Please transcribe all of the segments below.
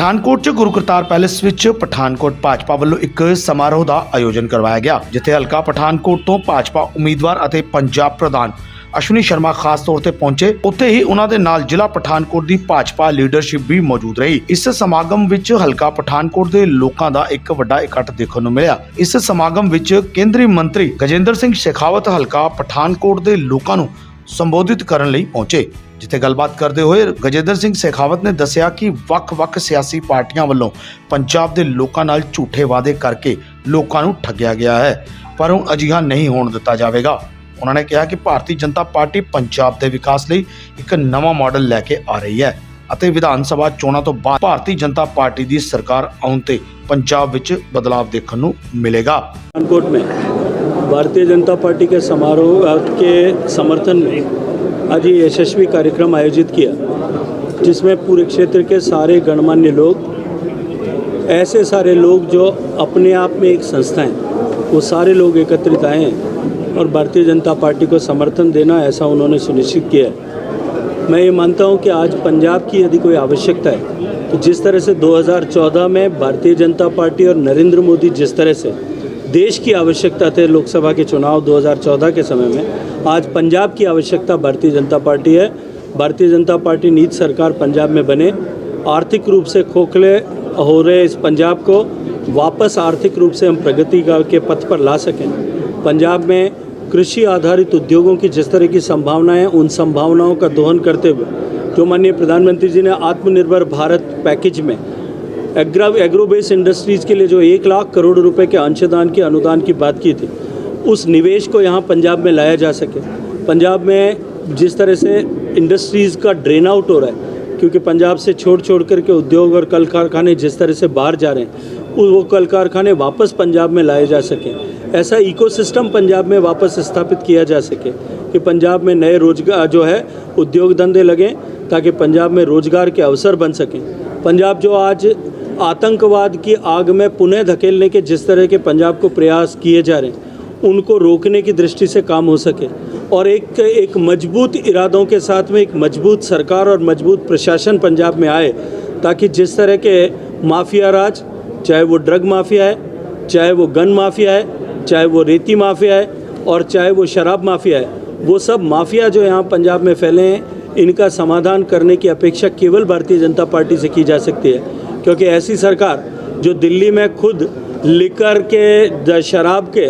ਪਠਾਨਕੋਟ 'ਚ ਗੁਰੂ ਕਰਤਾਰ ਪੈਲੇਸ ਵਿੱਚ ਪਠਾਨਕੋਟ ਭਾਜਪਾ ਵੱਲੋਂ ਇੱਕ ਸਮਾਰੋਹ ਦਾ ਆਯੋਜਨ ਕਰਵਾਇਆ ਗਿਆ, ਜਿੱਥੇ ਹਲਕਾ ਪਠਾਨਕੋਟ ਤੋਂ ਭਾਜਪਾ ਉਮੀਦਵਾਰ ਅਤੇ ਪੰਜਾਬ ਪ੍ਰਧਾਨ ਅਸ਼ਵਨੀ ਸ਼ਰਮਾ ਖਾਸ ਤੌਰ ਤੇ ਪਹੁੰਚੇ। ਉੱਥੇ ਹੀ ਉਹਨਾਂ ਦੇ ਨਾਲ ਜ਼ਿਲ੍ਹਾ ਪਠਾਨਕੋਟ ਦੀ ਭਾਜਪਾ ਲੀਡਰਸ਼ਿਪ ਵੀ ਮੌਜੂਦ ਰਹੀ। ਇਸ ਸਮਾਗਮ ਵਿੱਚ ਹਲਕਾ ਪਠਾਨਕੋਟ ਦੇ ਲੋਕਾਂ ਦਾ ਇੱਕ ਵੱਡਾ ਇਕੱਠ ਦੇਖਣ ਨੂੰ ਮਿਲਿਆ। ਇਸ ਸਮਾਗਮ ਵਿੱਚ ਕੇਂਦਰੀ ਮੰਤਰੀ ਗਜੇਂਦਰ ਸਿੰਘ ਸ਼ੇਖਾਵਤ ਹਲਕਾ ਪਠਾਨਕੋਟ ਦੇ ਲੋਕਾਂ ਨੂੰ ਸੰਬੋਧਿਤ ਕਰਨ ਲਈ ਪਹੁੰਚੇ, ਜਿੱਥੇ ਗੱਲਬਾਤ ਕਰਦੇ ਹੋਏ ਗਜੇਂਦਰ ਸਿੰਘ ਸ਼ੇਖਾਵਤ ਨੇ ਦੱਸਿਆ ਕਿ ਵੱਖ-ਵੱਖ ਸਿਆਸੀ ਪਾਰਟੀਆਂ ਵੱਲੋਂ ਪੰਜਾਬ ਦੇ ਲੋਕਾਂ ਨਾਲ ਝੂਠੇ ਵਾਅਦੇ ਕਰਕੇ ਲੋਕਾਂ ਨੂੰ ਠੱਗਿਆ ਗਿਆ ਹੈ, ਪਰ ਹੁਣ ਅਜਿਹਾ ਨਹੀਂ ਹੋਣ ਦਿੱਤਾ ਜਾਵੇਗਾ। ਉਹਨਾਂ ਨੇ ਕਿਹਾ ਕਿ ਭਾਰਤੀ ਜਨਤਾ ਪਾਰਟੀ ਪੰਜਾਬ ਦੇ ਵਿਕਾਸ ਲਈ ਇੱਕ ਨਵਾਂ ਮਾਡਲ ਲੈ ਕੇ ਆ ਰਹੀ ਹੈ ਅਤੇ ਵਿਧਾਨ ਸਭਾ ਚੋਣਾਂ ਤੋਂ ਬਾਅਦ ਭਾਰਤੀ ਜਨਤਾ ਪਾर्टी ਦੀ ਸਰਕਾਰ ਆਉਣ ਤੇ ਪੰਜਾਬ ਵਿੱਚ बदलाव देखने को मिलेगा। पठानकोट में भारतीय जनता पार्टी के समारोह के समर्थन में आज ये यशस्वी कार्यक्रम आयोजित किया, जिसमें पूरे क्षेत्र के सारे गणमान्य लोग, ऐसे सारे लोग जो अपने आप में एक संस्था हैं, वो सारे लोग एकत्रित आए हैं और भारतीय जनता पार्टी को समर्थन देना ऐसा उन्होंने सुनिश्चित किया है। मैं ये मानता हूँ कि आज पंजाब की यदि कोई आवश्यकता है तो जिस तरह से 2014 में भारतीय जनता पार्टी और नरेंद्र मोदी जिस तरह से देश की आवश्यकता थे लोकसभा के चुनाव 2014 के समय में, आज पंजाब की आवश्यकता भारतीय जनता पार्टी है। भारतीय जनता पार्टी नीति सरकार पंजाब में बने, आर्थिक रूप से खोखले हो रहे इस पंजाब को वापस आर्थिक रूप से हम प्रगति के पथ पर ला सकें। पंजाब में कृषि आधारित उद्योगों की जिस तरह की संभावनाएं, उन संभावनाओं का दोहन करते हुए जो माननीय प्रधानमंत्री जी ने आत्मनिर्भर भारत पैकेज में एग्रो बेस्ड इंडस्ट्रीज़ के लिए जो 1 लाख करोड़ रुपए के अंशदान की अनुदान की बात की थी, उस निवेश को यहाँ पंजाब में लाया जा सके। पंजाब में जिस तरह से इंडस्ट्रीज़ का ड्रेन आउट हो रहा है, क्योंकि पंजाब से छोड़ करके उद्योग और कल कारखाने जिस तरह से बाहर जा रहे हैं, वो कल कारखाने वापस पंजाब में लाए जा सकें, ऐसा इकोसिस्टम पंजाब में वापस स्थापित किया जा सके कि पंजाब में नए रोजगार जो है उद्योग धंधे लगें, ताकि पंजाब में रोजगार के अवसर बन सकें। पंजाब जो आज आतंकवाद की आग में पुनः धकेलने के जिस तरह के पंजाब को प्रयास किए जा रहे हैं, उनको रोकने की दृष्टि से काम हो सके और एक मजबूत इरादों के साथ में एक मजबूत सरकार और मजबूत प्रशासन पंजाब में आए, ताकि जिस तरह के माफिया राज, चाहे वो ड्रग माफिया है, चाहे वो गन माफिया है, चाहे वो रेती माफिया है और चाहे वो शराब माफिया है, वो सब माफिया जो यहाँ पंजाब में फैले हैं, इनका समाधान करने की अपेक्षा केवल भारतीय जनता पार्टी से की जा सकती है। क्योंकि ऐसी सरकार जो दिल्ली में खुद लिकर के शराब के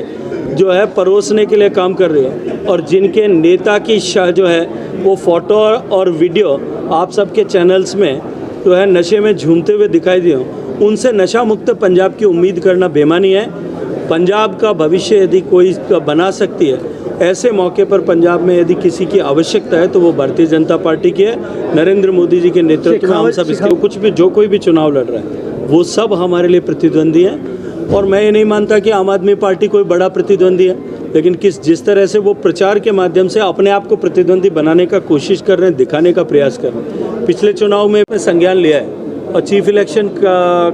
जो है परोसने के लिए काम कर रही है और जिनके नेता की जो है वो फ़ोटो और वीडियो आप सबके चैनल्स में जो है नशे में झूमते हुए दिखाई दिए, उनसे नशा मुक्त पंजाब की उम्मीद करना बेमानी है। पंजाब का भविष्य यदि कोई बना सकती है, ऐसे मौके पर पंजाब में यदि किसी की आवश्यकता है तो वो भारतीय जनता पार्टी की है। नरेंद्र मोदी जी के नेतृत्व में हम सब इसके कुछ भी जो कोई भी चुनाव लड़ रहा है वो सब हमारे लिए प्रतिद्वंदी हैं। और मैं ये नहीं मानता कि आम आदमी पार्टी कोई बड़ा प्रतिद्वंदी है, लेकिन जिस तरह से वो प्रचार के माध्यम से अपने आप को प्रतिद्वंदी बनाने का कोशिश कर रहे हैं, दिखाने का प्रयास कर रहे हैं। पिछले चुनाव में संज्ञान लिया है और चीफ इलेक्शन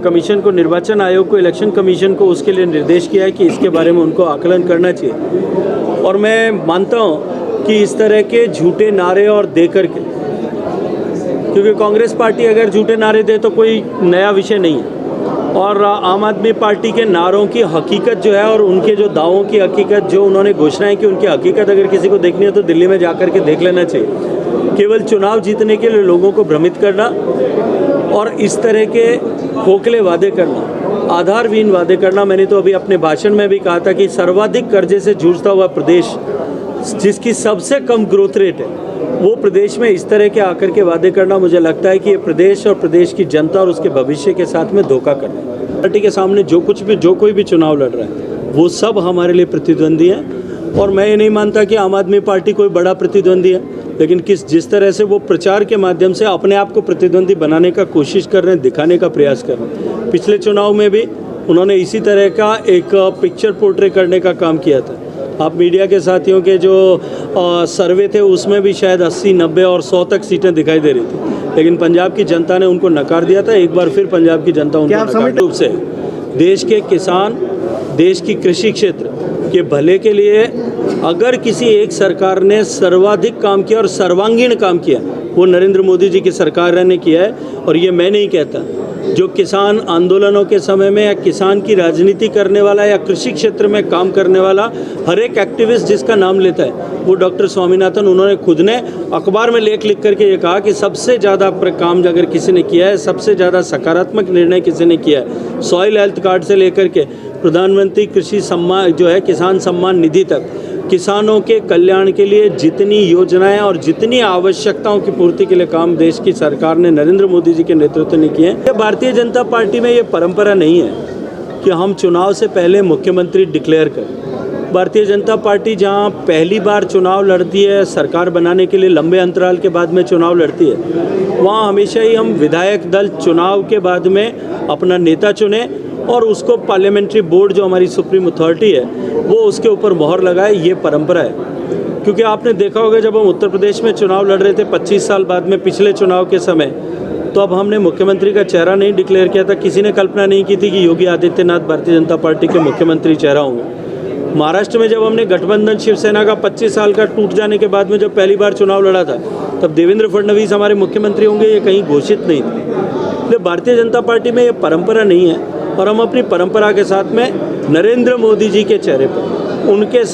कमीशन को, निर्वाचन आयोग को, इलेक्शन कमीशन को उसके लिए निर्देश किया है कि इसके बारे में उनको आकलन करना चाहिए। और मैं मानता हूँ कि इस तरह के झूठे नारे और दे करके, क्योंकि कांग्रेस पार्टी अगर झूठे नारे दे तो कोई नया विषय नहीं है, और आम आदमी पार्टी के नारों की हकीकत जो है और उनके जो दावों की हकीकत, जो उन्होंने घोषणाएं की, उनकी हकीकत अगर किसी को देखनी है तो दिल्ली में जाकर के देख लेना चाहिए। केवल चुनाव जीतने के लिए लोगों को भ्रमित करना और इस तरह के खोखले वादे करना, आधारहीन वादे करना। मैंने तो अभी अपने भाषण में भी कहा था कि सर्वाधिक कर्जे से जूझता हुआ प्रदेश, जिसकी सबसे कम ग्रोथ रेट है, वो प्रदेश में इस तरह के आकर के वादे करना, मुझे लगता है कि ये प्रदेश और प्रदेश की जनता और उसके भविष्य के साथ में धोखा करना है। पार्टी के सामने जो कोई भी चुनाव लड़ रहा है वो सब हमारे लिए प्रतिद्वंदी हैं। और मैं ये नहीं मानता कि आम आदमी पार्टी कोई बड़ा प्रतिद्वंदी है, लेकिन जिस तरह से वो प्रचार के माध्यम से अपने आप को प्रतिद्वंदी बनाने का कोशिश कर रहे हैं, दिखाने का प्रयास कर रहे हैं। पिछले चुनाव में भी उन्होंने इसी तरह का एक पिक्चर पोर्ट्रे करने का काम किया था। आप मीडिया के साथियों के जो सर्वे थे उसमें भी शायद 80, 90 और 100 तक सीटें दिखाई दे रही थी, लेकिन पंजाब की जनता ने उनको नकार दिया था। एक बार फिर पंजाब की जनता उनको नकार रूप से देश के किसान, देश की कृषि क्षेत्र के भले के लिए अगर किसी एक सरकार ने सर्वाधिक काम किया और सर्वांगीण काम किया, वो नरेंद्र मोदी जी की सरकार ने किया है। और ये मैं नहीं कहता, जो किसान आंदोलनों के समय में या किसान की राजनीति करने वाला या कृषि क्षेत्र में काम करने वाला हर एक एक्टिविस्ट जिसका नाम लेता है वो डॉक्टर स्वामीनाथन, उन्होंने खुद ने अखबार में लेख लिख करके ये कहा कि सबसे ज़्यादा काम अगर किसी ने किया है, सबसे ज़्यादा सकारात्मक निर्णय किसी ने किया है, सॉइल हेल्थ कार्ड से लेकर के प्रधानमंत्री कृषि सम्मान जो है किसान सम्मान निधि तक, किसानों के कल्याण के लिए जितनी योजनाएं और जितनी आवश्यकताओं की पूर्ति के लिए काम देश की सरकार ने नरेंद्र मोदी जी के नेतृत्व में किए हैं। भारतीय जनता पार्टी में ये परंपरा नहीं है कि हम चुनाव से पहले मुख्यमंत्री डिक्लेयर करें। भारतीय जनता पार्टी जहां पहली बार चुनाव लड़ती है, सरकार बनाने के लिए लंबे अंतराल के बाद में चुनाव लड़ती है, वहां हमेशा ही हम विधायक दल चुनाव के बाद में अपना नेता चुने और उसको पार्लियामेंट्री बोर्ड जो हमारी सुप्रीम अथॉरिटी है वो उसके ऊपर मोहर लगाए। ये परंपरा है। क्योंकि आपने देखा होगा जब हम उत्तर प्रदेश में चुनाव लड़ रहे थे 25 साल बाद में पिछले चुनाव के समय, तो अब हमने मुख्यमंत्री का चेहरा नहीं डिक्लेयर किया था। किसी ने कल्पना नहीं की थी कि योगी आदित्यनाथ भारतीय जनता पार्टी के मुख्यमंत्री चेहरा होंगे। महाराष्ट्र में जब हमने गठबंधन शिवसेना का 25 साल का टूट जाने के बाद में जब पहली बार चुनाव लड़ा था, तब देवेंद्र फडणवीस हमारे मुख्यमंत्री होंगे ये कहीं घोषित नहीं था। इसलिए भारतीय जनता पार्टी में ये परंपरा नहीं है और हम अपनी परंपरा के साथ में नरेंद्र मोदी जी के चेहरे पर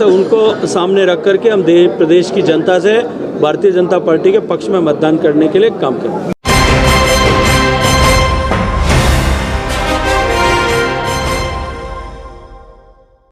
उनको सामने रख करके हम प्रदेश की जनता से भारतीय जनता पार्टी के पक्ष में मतदान करने के लिए काम करें।